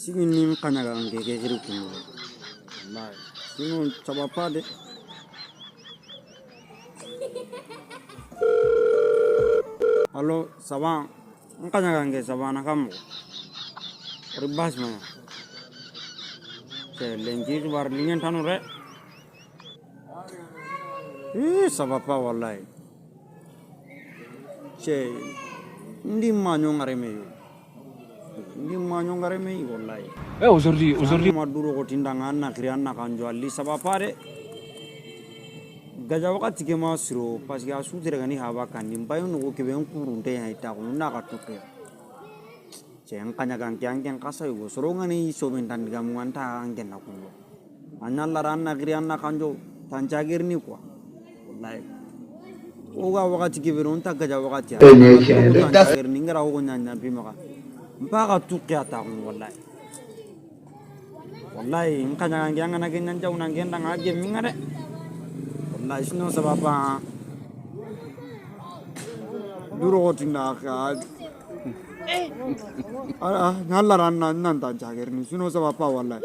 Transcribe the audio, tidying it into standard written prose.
Singin kanaga ngeke kirukuno. Wallahi. Sino sabapa de. Halo, saban. Kanaga ngeke sabana kamu. Ribas mana? Lenji tu bar lingen tanu re. Sabapa wallahi. Ndi manyo ngareme. Wallahi. Aujourd'hui. Maduro ko tindanga na kriana kanjo ali sabapa de. Gaja wakati ke masro parce que asu tere gani haba kan nimbayo no ke ben kurunte ya ita ko na ka tuke. Yang kanya gang kasa yugo sorongani so bentan gamuanta angen na kuno. Anyalla ranna kriana kanjo tanjagir ni kwa. Wallahi. Oga wakati ke beronta gaja wakati ya. Tanjagir ningara ko nyanya bimaka. Mpaka tuke ata ko wallahi. Wallahi kanya gang na kenyan jau na genda ngage mingare. Wallahi sino sababa duro ko tinda ka nyalla ranna nan tanjagir ni sino sababa wallahi.